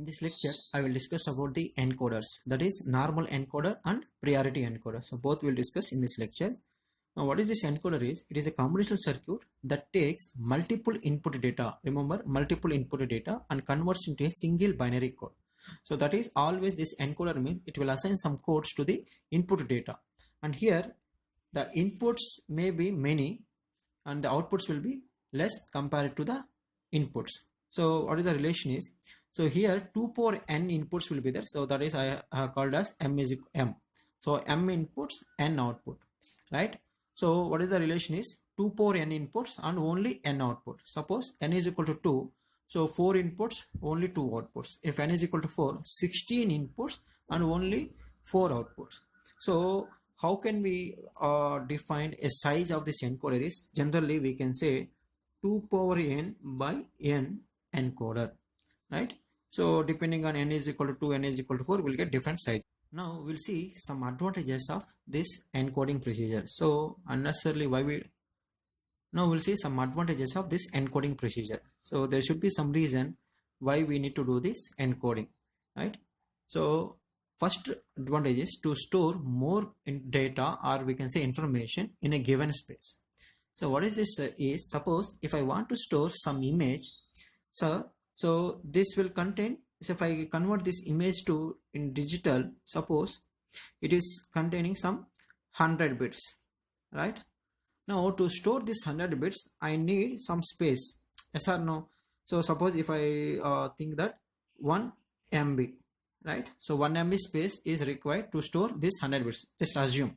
In this lecture, I will discuss about the encoders, that is normal encoder and priority encoder. So both will discuss in this lecture. Now what is this encoder is? It is a combinational circuit that takes multiple input data, remember multiple input data, and converts into a single binary code. So that is always this encoder means it will assign some codes to the input data. And here the inputs may be many and the outputs will be less compared to the inputs. So what is the relation is? So here 2 power n inputs will be there. So that is I have called as m is equal m. So m inputs, n output, right? So what is the relation is 2 power n inputs and only n output. Suppose n is equal to 2. So 4 inputs, only 2 outputs. If n is equal to 4, 16 inputs and only 4 outputs. So how can we define a size of this encoder is? Generally we can say 2 power n by n encoder, right? So depending on n is equal to 2, n is equal to 4, we'll get different size. Now we'll see some advantages of this encoding procedure. So unnecessarily now we'll see some advantages of this encoding procedure. So there should be some reason why we need to do this encoding, right? So first advantage is to store more data, or we can say information, in a given space. So what is this is, suppose if I want to store some image, so this will contain, so if I convert this image to in digital, suppose it is containing some 100 bits, right? Now to store this 100 bits, I need some space, yes or no? So suppose if I think that 1 MB, right? So 1 MB space is required to store this 100 bits, just assume.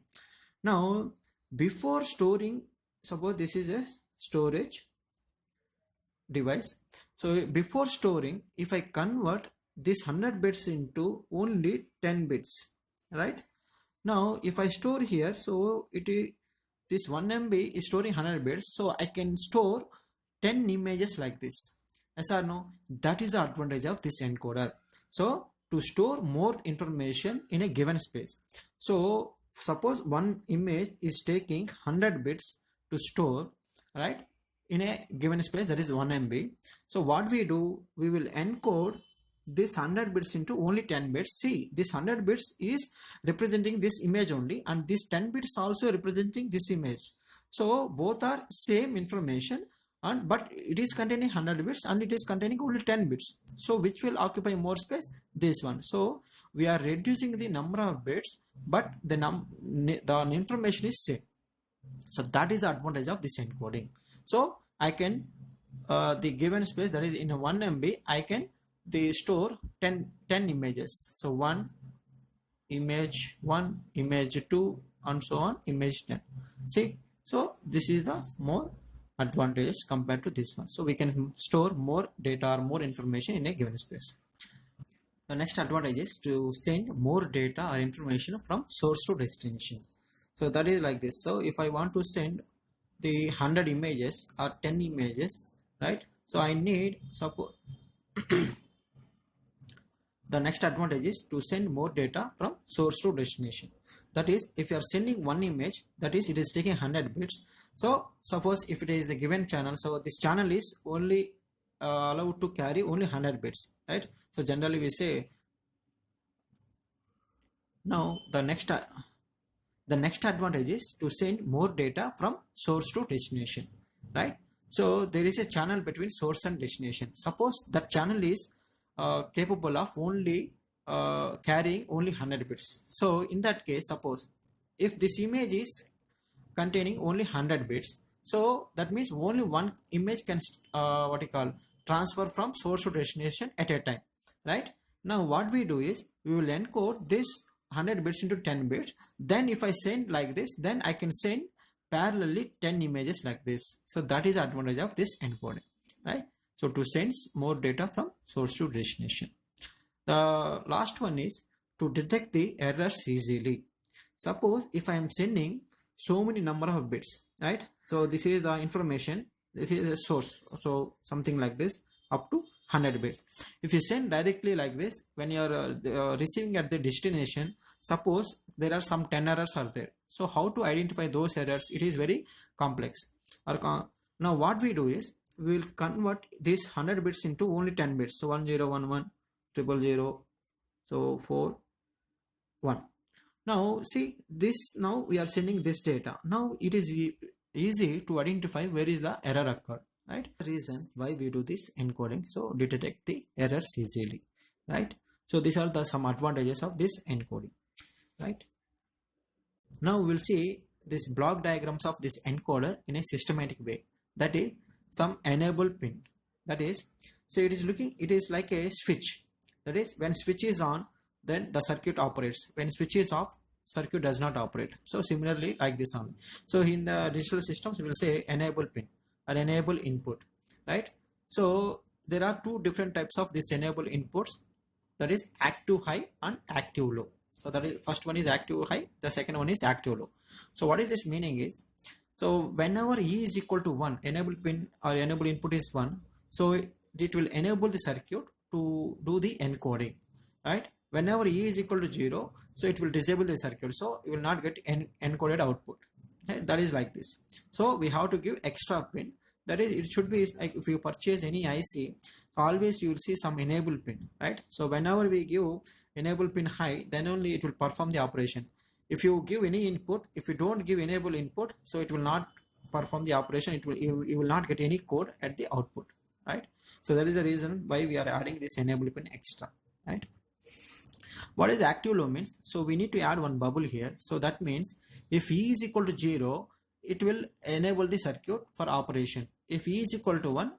Now before storing, suppose this is a storage device. So before storing, if I convert this 100 bits into only 10 bits, right? Now if I store here, so it is this 1 MB is storing 100 bits, so I can store 10 images like this, yes or no? That is the advantage of this encoder. So to store more information in a given space. So suppose one image is taking 100 bits to store, right, in a given space, that is 1 MB. So what we do, we will encode this 100 bits into only 10 bits. See, this 100 bits is representing this image only, and this 10 bits also representing this image. So both are same information, and but it is containing 100 bits and it is containing only 10 bits. So which will occupy more space? This one. So we are reducing the number of bits, but the information is same. So that is the advantage of this encoding. So I can the given space, that is in a 1 MB, I can store 10 images. So 1 image 1, image 2, and so on, image 10. See, so this is the more advantage compared to this one. So we can store more data or more information in a given space. The next advantage is to send more data or information from source to destination. So that is like this. So if I want to send the 100 images or 10 images, right? So I need, suppose the next advantage is to send more data from source to destination. That is, if you are sending one image, that is, it is taking 100 bits. So suppose if it is a given channel, so this channel is only allowed to carry only 100 bits, right? So generally we say, now the next advantage is to send more data from source to destination, right? So there is a channel between source and destination. Suppose that channel is capable of only carrying only 100 bits. So in that case, suppose if this image is containing only 100 bits, so that means only one image can transfer from source to destination at a time, right? Now what we do is we will encode this 100 bits into 10 bits. Then if I send like this, then I can send parallelly 10 images like this. So that is the advantage of this encoding, right? So to send more data from source to destination. The last one is to detect the errors easily. Suppose if I am sending so many number of bits, right? So this is the information, this is a source, so something like this up to 100 bits. If you send directly like this, when you are receiving at the destination, suppose there are some 10 errors are there. So how to identify those errors? It is very complex. Now what we do is we will convert these 100 bits into only 10 bits. So 1011, 000, so 4 1. Now see this, now we are sending this data. Now it is easy to identify where is the error occurred, right? The reason why we do this encoding, so to detect the errors easily, right? So these are the some advantages of this encoding, right? Now we'll see this block diagrams of this encoder in a systematic way. That is some enable pin. That is, so it is looking, it is like a switch. That is, when switch is on, then the circuit operates. When switch is off, circuit does not operate. So similarly like this only. So in the digital systems, we will say enable pin or enable input, right? So there are two different types of this enable inputs. That is active high and active low. So that is, first one is active high, the second one is active low. So what is this meaning is, so whenever E is equal to 1, enable pin or enable input is 1, so it will enable the circuit to do the encoding, right? Whenever E is equal to 0, so it will disable the circuit, so you will not get encoded output. Okay? That is like this. So we have to give extra pin. That is, it should be like if you purchase any IC, always you will see some enable pin, right? So whenever we give enable pin high, then only it will perform the operation. If you give any input, if you don't give enable input, so it will not perform the operation. It will, you will not get any code at the output, right? So that is the reason why we are adding this enable pin extra, right? What is active low means? So we need to add one bubble here. So that means if E is equal to 0, it will enable the circuit for operation. If E is equal to 1,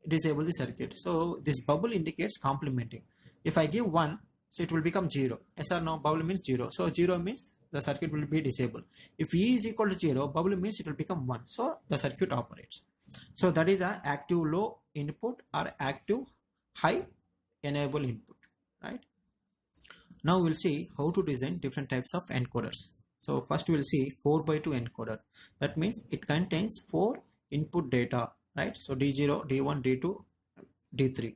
disable the circuit. So this bubble indicates complementing. If I give 1, so it will become 0. Yes or no? Bubble means 0. So 0 means the circuit will be disabled. If E is equal to 0, bubble means it will become 1. So the circuit operates. So that is a active low input or active high enable input, right? Now we'll see how to design different types of encoders. So first we'll see 4x2 encoder. That means it contains 4 input data, right? So D0, D1, D2, D3,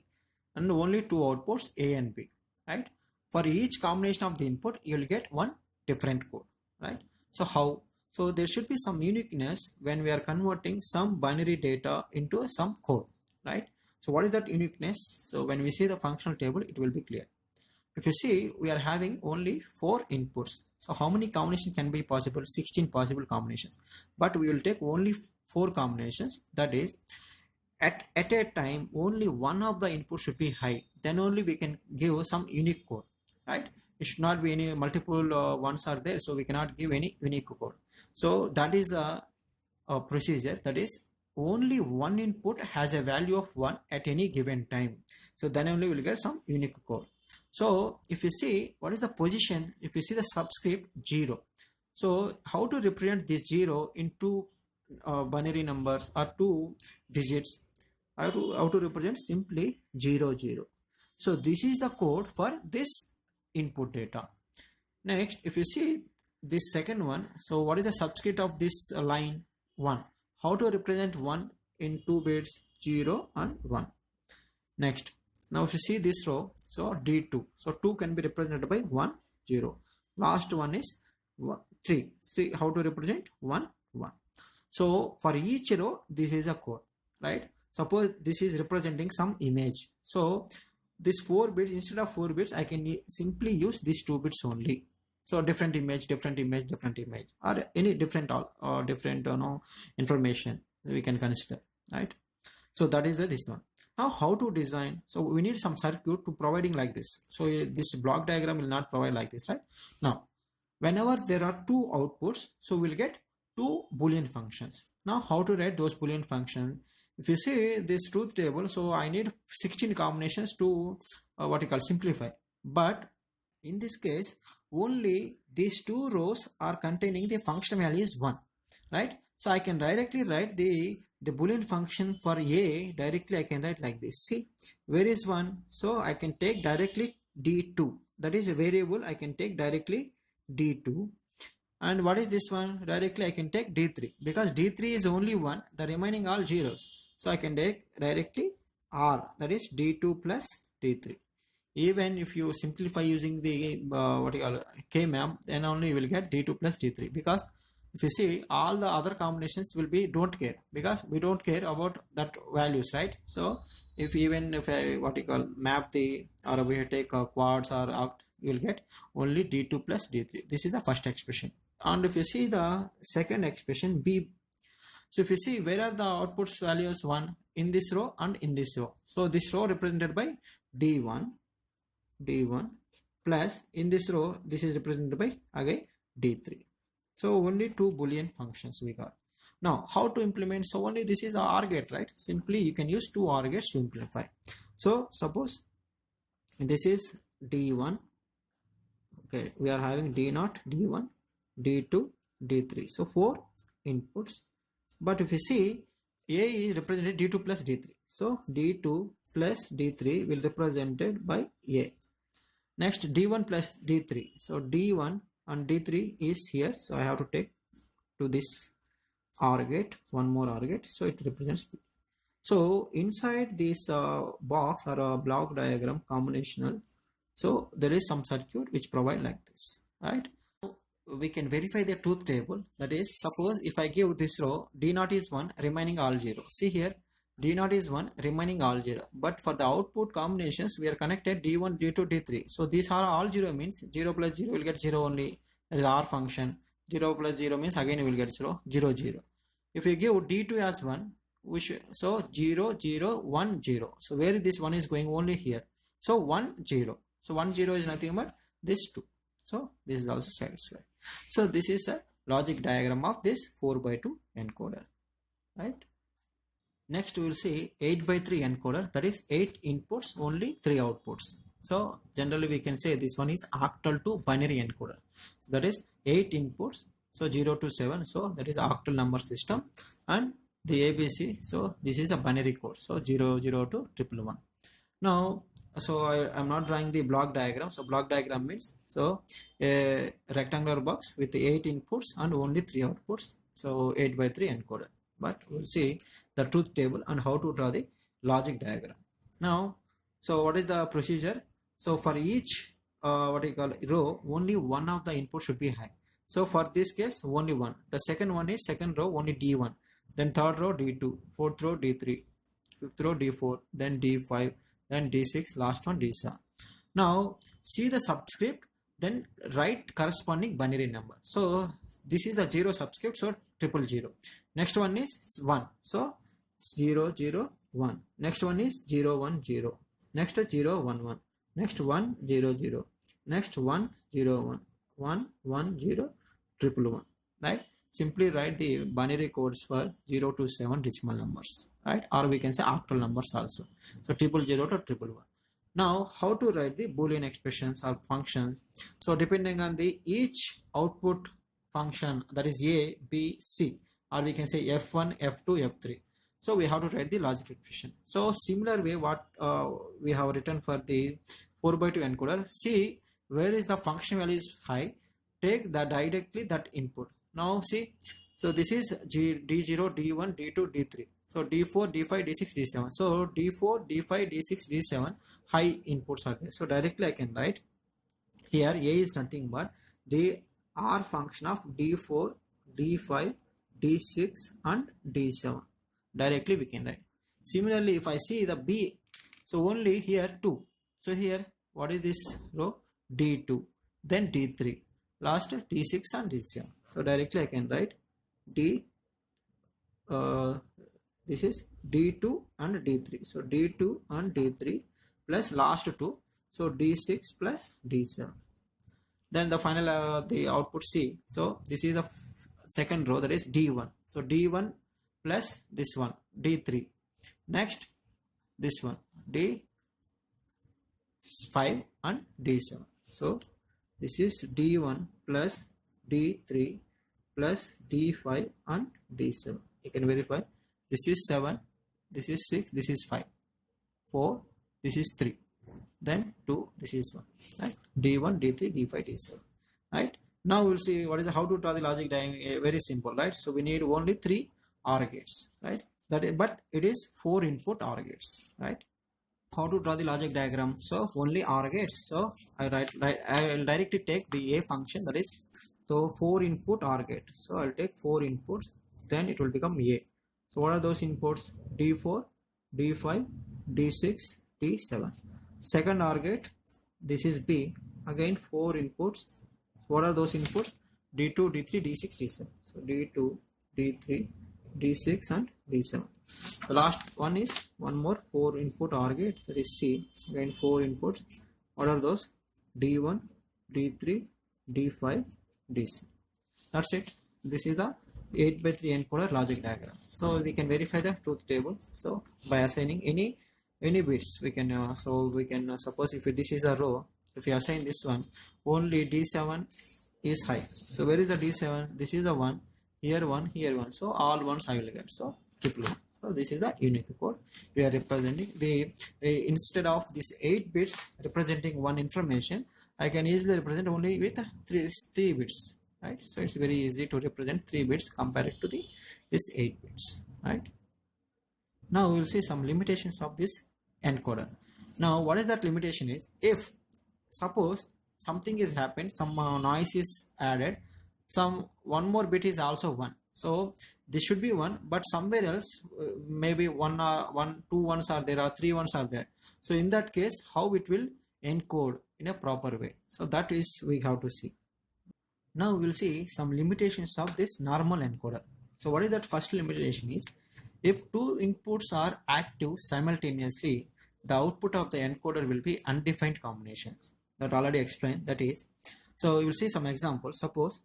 and only 2 outputs A and B, right? For each combination of the input, you will get one different code, right? So how? So there should be some uniqueness when we are converting some binary data into some code, right? So what is that uniqueness? So when we see the functional table, it will be clear. If you see, we are having only 4 inputs. So how many combinations can be possible? 16 possible combinations. But we will take only 4 combinations. That is, at a time, only one of the inputs should be high. Then only we can give some unique code, right? It should not be any multiple ones are there. So we cannot give any unique code. So that is the procedure. That is, only one input has a value of 1 at any given time. So then only we will get some unique code. So if you see what is the position, if you see the subscript 0, so how to represent this 0 in two binary numbers or 2 digits? How to represent? Simply 0 0. So this is the code for this input data. Next, if you see this second one, so what is the subscript of this line? 1. How to represent 1 in 2 bits? 0 and 1. Next, now if you see this row, so D2, so 2 can be represented by 1 0. Last one is 3. How to represent 1 1. So for each row, this is a code, right? Suppose this is representing some image. So this 4 bits, instead of 4 bits, I can simply use these 2 bits only. So different image, different image, different image, or any different different information we can consider, right? So that is this one. Now how to design? So we need some circuit to providing like this. So this block diagram will not provide like this, right? Now whenever there are 2 outputs, so we'll get 2 Boolean functions. Now how to write those Boolean functions? If you see this truth table, so I need 16 combinations to what you call simplify. But in this case, only these 2 rows are containing the function value is 1, right? So I can directly write the Boolean function for A directly. I can write like this. See, where is 1? So I can take directly D2. That is a variable. I can take directly D2. And what is this one? Directly I can take D3, because D3 is only 1. The remaining all zeros. So I can take directly R. That is D2 plus D3. Even if you simplify using the what you call K-map, then only you will get D2 plus D3, because if you see, all the other combinations will be don't care, because we don't care about that values, right? So if even if I what you call map the, or we take quads or oct, you will get only d2 plus d3. This is the first expression. And if you see the second expression b, so if you see, where are the outputs values? 1 in this row and in this row. So this row represented by d1 plus in this row this is represented by again d3. So only two boolean functions we got. Now how to implement? So only this is the OR gate, right? Simply you can use two OR gates to simplify. So suppose this is d1. Okay, we are having d0, d1, d2, d3. So 4 inputs. But if you see, a is represented d2 plus d3. So d2 plus d3 will represented by a. Next d1 plus d3. So d1 and d3 is here. So I have to take to this OR gate, one more OR gate. So it represents b. So inside this box or a block diagram combinational, so there is some circuit which provide like this, right? We can verify the truth table. That is, suppose if I give this row d0 is 1, remaining all 0. See here, d0 is 1, remaining all 0. But for the output combinations, we are connected d1, d2, d3. So these are all 0 means 0 plus 0 will get 0 only. That is our function. 0 plus 0 means again you will get 0, 0, 0. If you give d2 as 1, we should, so 0, 0, 1, 0. So where this 1 is going? Only here. So 1, 0. So 1, 0 is nothing but this 2. So this is also satisfied. So this is a logic diagram of this 4x2 encoder, right? Next we will see 8x3 encoder, that is 8 inputs, only 3 outputs. So generally we can say this one is octal to binary encoder. So that is 8 inputs, so 0 to 7. So that is octal number system, and the ABC. So this is a binary code. So 0, 0 to 111. Now, so I am not drawing the block diagram. So block diagram means, so a rectangular box with 8 inputs and only 3 outputs. So 8x3 encoder. But we'll see the truth table and how to draw the logic diagram. Now, so what is the procedure? So for each what you call row, only one of the inputs should be high. So for this case, only one. The second one is second row only d1. Then third row d2, fourth row d3, fifth row d4, then d5. Then d6, last one d7. Now see the subscript, then write corresponding binary number. So this is the 0 subscript, so 000. Next one is 1, so 0, 0, 1. Next one is 0, 1, 0. Next 0, 1, 1. Next 1, 0, 0. Next 1, 0, 1. 1, 1, 0, 111. Right? Simply write the binary codes for 0 to 7 decimal numbers, right? Or we can say octal numbers also. So 000 to 111. Now how to write the boolean expressions or functions? So depending on the each output function, that is a, b, c, or we can say f1, f2, f3. So we have to write the logic expression. So similar way what we have written for the 4x2 encoder. See where is the function value is high, take the directly that input. Now see, so this is d0, d1, d2, d3. So d4, d5, d6, d7. So d4, d5, d6, d7 high inputs are there. So directly I can write here a is nothing but they are function of d4, d5, d6 and d7. Directly we can write. Similarly, if I see the b, so only here 2. So here what is this row? D2, then d3, last d6 and d7. So directly I can write d. This is d2 and d3. So d2 and d3 plus last 2. So d6 plus d7. Then the final the output C. So this is the second row, that is d1. So d1 plus this one d3. Next this one d5 and d7. So this is d1 plus d3 plus d5 and d7. You can verify. This is 7, this is 6, this is 5, 4, this is 3, then 2, this is 1, right? D1, D3, D5, D7, right? Now we'll see what is how to draw the logic diagram. Very simple, right? So we need only 3 OR gates, right? But it is 4 input OR gates, right? How to draw the logic diagram? So only OR gates. So I will directly take the A function, that is, So 4 input OR gate. So I'll take 4 inputs, then it will become A. So what are those inputs? D4, D5, D6, D7. Second OR gate, this is B. Again 4 inputs. So what are those inputs? D2, D3, D6, D7. So D2, D3, D6 and D7. The last one is one more 4 input OR gate, that is C. Again 4 inputs. What are those? D1, D3, D5, DC. That's it. This is the 8x3 encoder logic diagram. So we can verify the truth table. So by assigning any bits, we can suppose if this is a row, if you assign this one, only D7 is high. So where is the D7? This is a 1, here 1, here 1. So all ones I will get. So triple 1. So this is the unique code we are representing. Instead of this 8 bits representing one information, I can easily represent only with 3 bits, right? So it's very easy to represent 3 bits compared to this 8 bits, right? Now we will see some limitations of this encoder. Now what is that limitation is, if suppose something is happened, some noise is added, one more bit is also 1. So this should be 1, but somewhere else maybe 2 ones are there or 3 ones are there. So in that case, how it will encode in a proper way? So that is we have to see. Now we will see some limitations of this normal encoder. So what is that first limitation is, if 2 inputs are active simultaneously, the output of the encoder will be undefined combinations. That already explained. That is, so we will see some examples. Suppose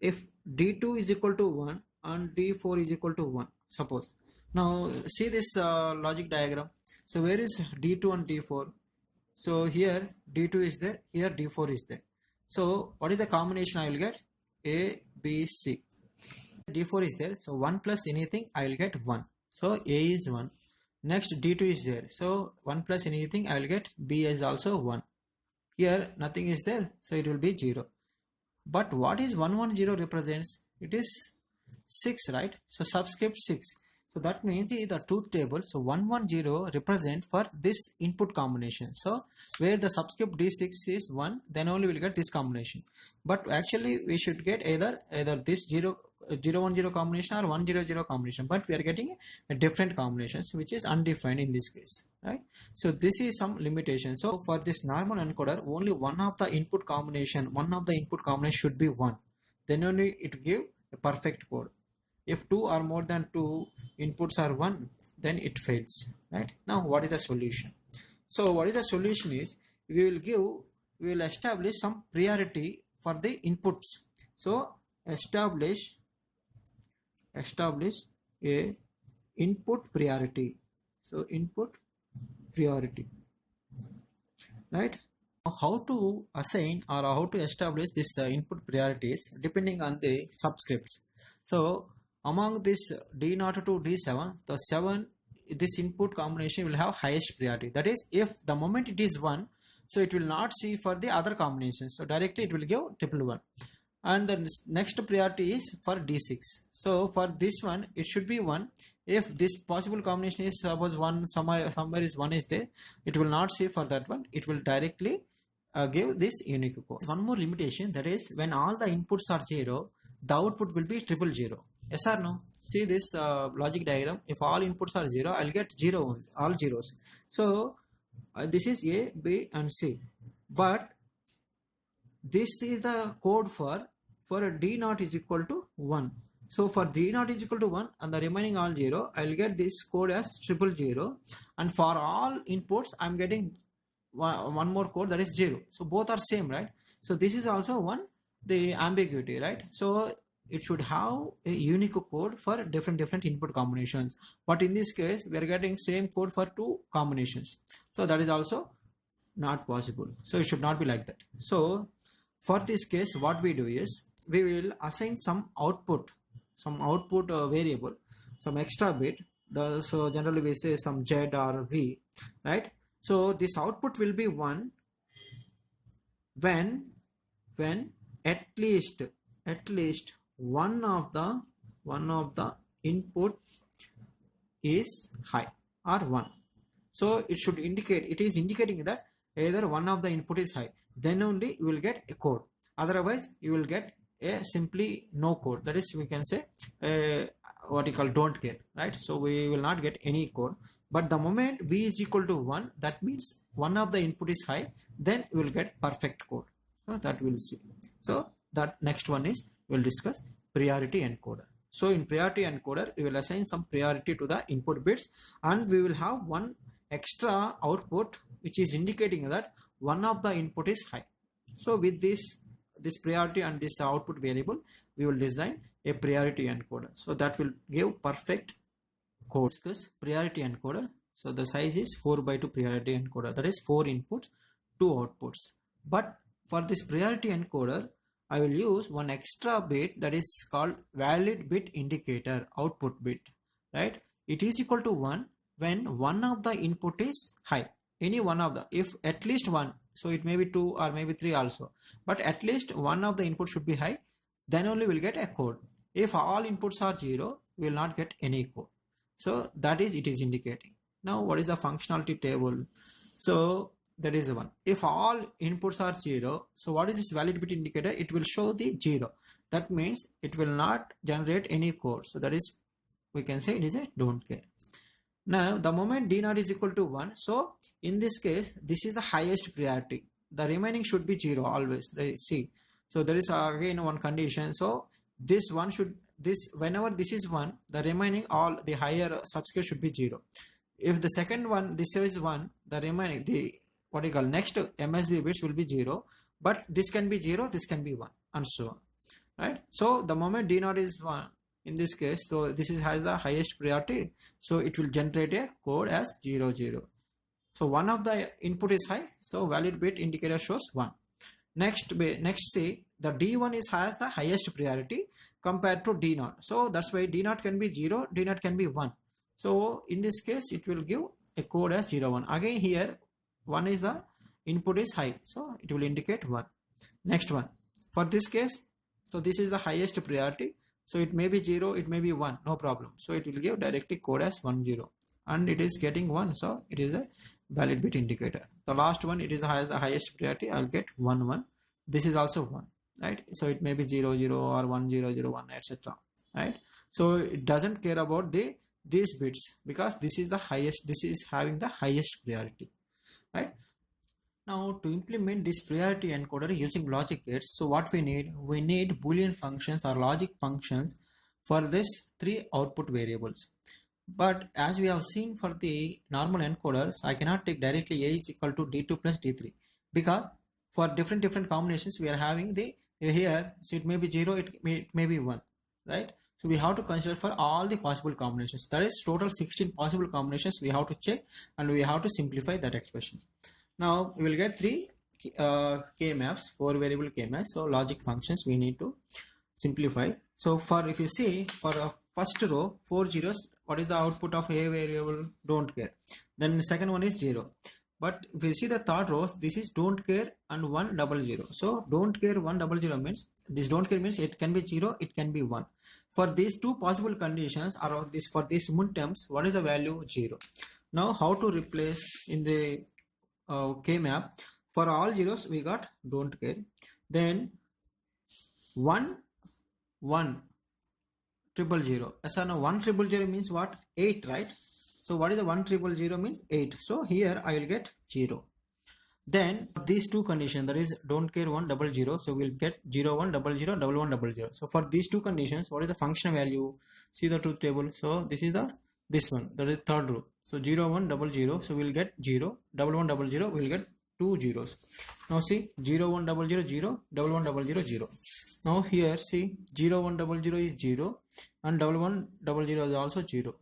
if D2 is equal to 1 and D4 is equal to 1, suppose. Now see this logic diagram. So where is D2 and D4? So here D2 is there, here D4 is there. So what is the combination I will get? A, B, C. D4 is there, so 1 plus anything I will get 1. So A is 1. Next D2 is there, so 1 plus anything I will get B is also 1. Here nothing is there, so it will be 0. But what is 110 represents? It is 6, right? So subscript 6. So that means the truth table. So 110 represent for this input combination. So where the subscript D6 is 1, then only we'll get this combination. But actually we should get either this 010 combination or 100 combination. But we are getting a different combinations which is undefined in this case, right? So this is some limitation. So for this normal encoder, only one of the input combination should be 1. Then only it give a perfect code. If 2 or more than 2 inputs are 1, then it fails, right? Now what is the solution? So what is the solution is, we will establish some priority for the inputs. So establish a input priority. So input priority, right? How to assign or how to establish this input priorities depending on the subscripts. So among this D0 to D7, this input combination will have highest priority. That is, if the moment it is 1, so it will not see for the other combinations. So directly it will give 111. And the next priority is for D6. So for this one, it should be 1. If this possible combination is suppose 1, somewhere is 1 is there, it will not see for that one. It will directly give this unique code. One more limitation, that is, when all the inputs are 0, the output will be 000. Yes or no? See this logic diagram. If all inputs are 0, I'll get 0, all zeros. So this is A, B and C. But this is the code for D0 is equal to 1. So for D0 is equal to 1 and the remaining all 0, I will get this code as 000. And for all inputs, I'm getting one more code, that is 0. So both are same, right? So this is also the ambiguity, right? So it should have a unique code for different input combinations. But in this case, we are getting same code for 2 combinations. So that is also not possible. So it should not be like that. So for this case, what we do is, we will assign some output variable, some extra bit. So generally we say some Z or V, right? So this output will be 1 when at least one of the input is high or 1. So it should indicate, it is indicating that either one of the input is high, then only you will get a code. Otherwise you will get a simply no code, that is we can say what you call don't care, right? So we will not get any code. But the moment v is equal to 1, that means one of the input is high, then we will get perfect code. So that we'll see. So that next one is we'll discuss priority encoder. So in priority encoder, we will assign some priority to the input bits, and we will have one extra output which is indicating that one of the input is high. So with this priority and this output variable, we will design a priority encoder. So that will give perfect code. Discuss priority encoder. So the size is 4x2 priority encoder, that is 4 inputs, 2 outputs. But for this priority encoder, I will use one extra bit, that is called valid bit indicator, output bit, right? It is equal to 1 when one of the input is high, any one of the, if at least one, so it may be 2 or maybe 3 also, but at least one of the input should be high, then only we'll get a code. If all inputs are 0, we will not get any code. So that is, it is indicating. Now what is the functionality table? So that is the one. If all inputs are 0, so what is this valid bit indicator? It will show the 0. That means it will not generate any code. So that is, we can say it is a don't care. Now the moment d0 is equal to 1, so in this case, this is the highest priority. The remaining should be 0 always. See, so there is again one condition. So this one should, this, whenever this is 1, the remaining all the higher subscript should be 0. If the second one, this is 1, the remaining, the what you call next MSB bits will be 0, but this can be 0, this can be 1, and so on, right? So the moment d0 is 1, in this case, so this is has the highest priority, so it will generate a code as 0 0. So one of the input is high, so valid bit indicator shows 1. Next say the d1 is has the highest priority compared to d0, so that's why d0 can be 0, d0 can be 1. So in this case, it will give a code as 0 1. Again here, 1 is the input is high, so it will indicate 1. Next one, for this case, so this is the highest priority, so it may be 0, it may be 1, no problem. So it will give directly code as 1 0, and it is getting 1, so it is a valid bit indicator. The last one, it is the highest priority, I'll get 1 1. This is also 1, right? So it may be 0 0 or 1 0 0 1, etc., right? So it doesn't care about these bits, because this is the highest, this is having the highest priority, right? Now to implement this priority encoder using logic gates, so what we need Boolean functions or logic functions for this 3 output variables. But as we have seen for the normal encoders, I cannot take directly a is equal to d2 plus d3, because for different combinations we are having the here, so it may be 0, it may be 1, right? So we have to consider for all the possible combinations. There is total 16 possible combinations we have to check, and we have to simplify that expression. Now we will get 3 k maps, 4 variable k maps. So logic functions we need to simplify. So for, if you see, for first row 4 zeros, what is the output of a variable? Don't care. Then the second one is 0. But if you see the third row, this is don't care and 1 0 0. So don't care 1 0 0 means, this don't care means it can be 0, it can be 1. For these 2 possible conditions, or this, for these min terms, what is the value? 0. Now how to replace in the k map? For all zeros we got don't care, then 1 1 0 0. So now 1 0 0 means what? 8, right? So what is the 1 0 0 means 8. So here I will get 0. Then these 2 conditions, that is don't care 1 0 0, so we'll get 0 1 0 0 1 1 0 0. So for these 2 conditions, what is the function value? See the truth table. So this is this one, that is third row. So 0 1 0 0, so we'll get 0, 1 1 0 0, we'll get 2 zeros. Now see 0 1 0 0 0, 1 1 0 0 0. Now here see 0 1 0 0 is 0 and 1 1 0 0 is also 0.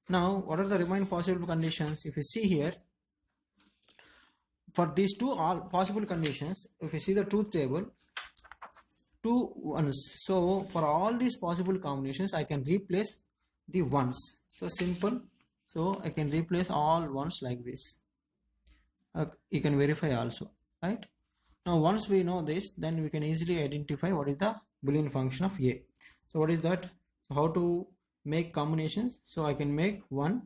Now what are the remaining possible conditions? If you see here, for these 2 all possible conditions, if you see the truth table, 2 ones. So for all these possible combinations, I can replace the ones. So simple. So I can replace all ones like this. You can verify also, right? Now once we know this, then we can easily identify what is the Boolean function of a. So what is that? So how to make combinations? So I can make one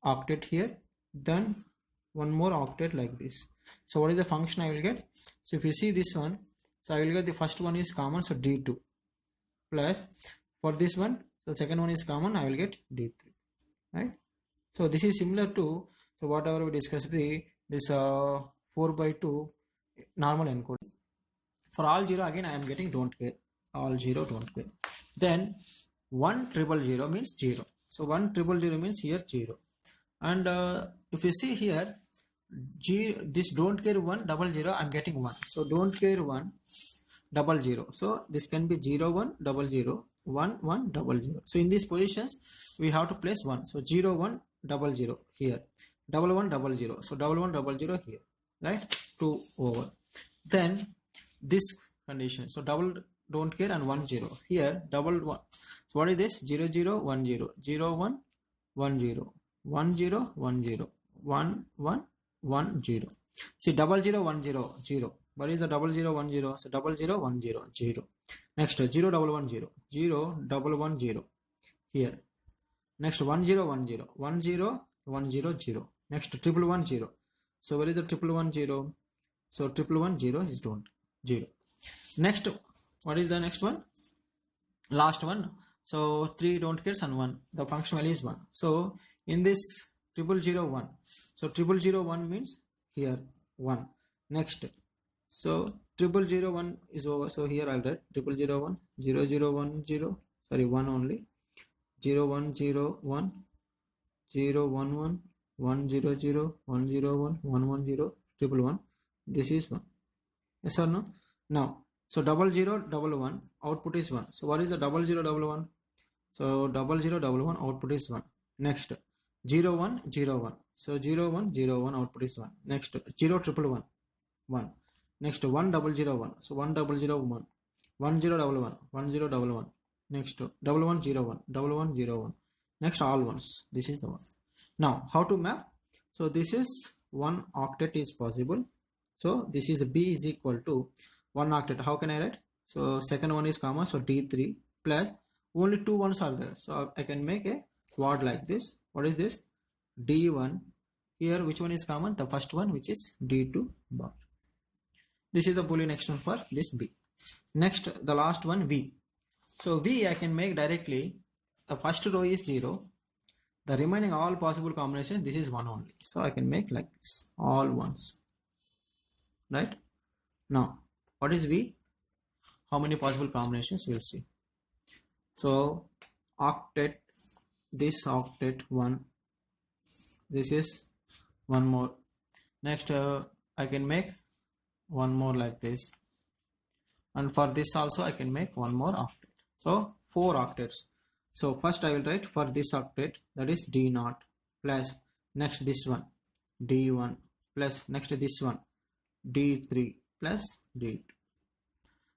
octet here, then one more octet like this. So what is the function I will get? So if you see this one, So I will get the first one is common, so D2 plus for this one, so second one is common, I will get D3, right? So this is similar to, so whatever we discussed this 4 by 2 normal encoding. For all 0 again I am getting don't care, all 0 don't care. Then 1,0,0,0 means 0. So 1,0,0,0 means here 0. And if you see here, this don't care 1,0,0,0 I'm getting 1. So don't care 1,0,0,0. So this can be 0, 1,0,0,0, 1, 1,0,0. So in these positions we have to place 1. So 0, 1,0,0 here, 1,1,0,0. So 1,1,0,0 here, right? 2 over. Then this condition, so double don't care and 1, 0 here, double 1. So what is this? 0, 0, 1, 0, 0, 1, 1, 0, 1, 0, 1, 0, 1, 1, 1, 0. See, 0, 0, 1, 0, 0. What is the 0, 0, 1, 0? So 0, 0, 1, 0, 0. Next 0, 1, 1, 0, 0, 1, 1, 0 here. Next 1, 0, 1, 0, 1, 0, 1, 0, 0. Next 1, 1, 0. So where is the 1, 1, 0? So 1, 1, 0 is don't 0. Next, what is the next one? Last one. So 3 don't cares and 1. The function value is 1. So in this 0, 1. So 0, 1 means here 1. Next, so 0, 1 is over. So here I'll write 0, 1, 0, 0, 1, 0. Sorry, 1 only. 0, 1, 0, 1, 0, 1, 1, 1, 0, 0, 1, 0, 1, 1, 1, 0, 1, 1. This is 1. Yes or no? Now, so 0, 0, 1, 1 output is 1. So what is the 0, 0, 1? So 0, 0, 1 output is 1. Next 0, 1, 0, 1. So 0, 1, 0, 1 output is 1. Next 0, 1, 1, 1. Next 1, 0, 0, 1. So 1, 0, 0, 1. 1, 0, 1, 1. 1, 0, 1, 1. Next 1, 1, 0, 1. 1, 0, 1. Next all ones. This is the one. Now how to map? So this is 1 octet is possible. So this is B is equal to 1 octet. How can I write? So second one is common, so D3 plus only 2 ones are there. So I can make a quad like this. What is this? D1. Here which one is common? The first one, which is D2 bar. This is the Boolean extension for this B. Next, the last one V. So V I can make directly. The first row is 0. The remaining all possible combinations, this is 1 only. So I can make like this, all ones. Right? Now, what is V? How many possible combinations? We'll see. So octet, this octet 1. This is one more. Next, I can make one more like this. And for this also I can make one more octet. So 4 octets. So first I will write for this octet, that is D0 plus next this one D1 plus next this one D3 plus D2.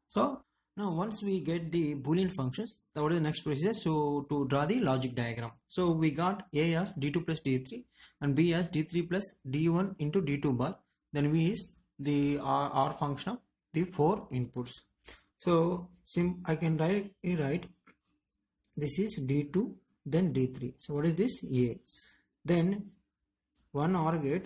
So now once we get the Boolean functions, what is the next procedure? So to draw the logic diagram. So we got A as D2 plus D3 and B as D3 plus D1 into D2 bar. Then V is the R function of the 4 inputs. So I can write this is D2, then D3. So what is this? A. Then one OR gate,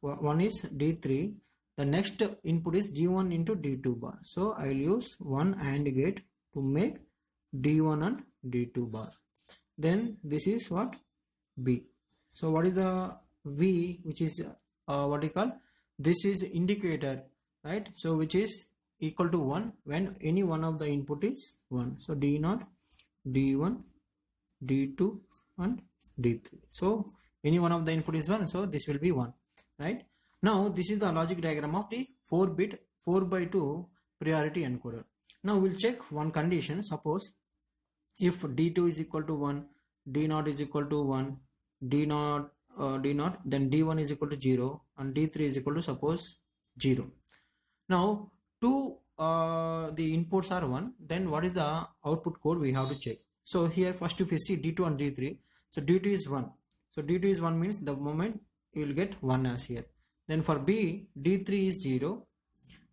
one is D3. The next input is D1 into D2 bar. So I will use one AND gate to make D1 and D2 bar. Then this is what? B. So what is the V, which is what you call? This is indicator, right? So which is equal to 1 when any one of the input is 1. So D0, D1, D2 and D3. So any one of the input is 1. So this will be 1, right? Now this is the logic diagram of the 4-bit 4x2 priority encoder. Now we'll check one condition. Suppose if D2 is equal to 1, D0 is equal to 1, D0, then D1 is equal to 0 and D3 is equal to suppose 0. Now the inputs are 1, then what is the output code we have to check. So here first if you see D2 and D3, so D2 is 1. So D2 is 1 means the moment you will get 1 as here. Then for B, D3 is 0,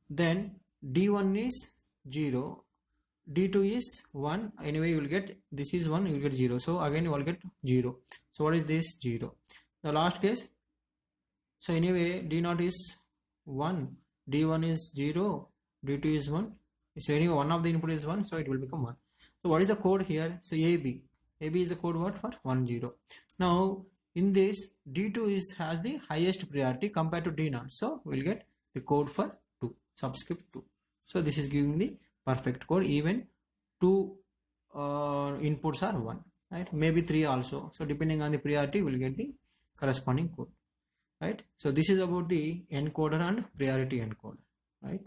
then D1 is 0, D2 is 1, anyway you will get, this is 1, you will get 0. So again you will get 0. So what is this? 0. The last case, so anyway D0 is 1, D1 is 0, D2 is 1, So anyway, one of the input is 1, so it will become 1. So what is the code here? So AB is the code what for 10. Now in this D2 has the highest priority compared to D0, so we'll get the code for 2, subscript 2. So this is giving the perfect code even 2 inputs are 1, right? Maybe 3 also. So depending on the priority, we'll get the corresponding code, right? So this is about the encoder and priority encoder, right?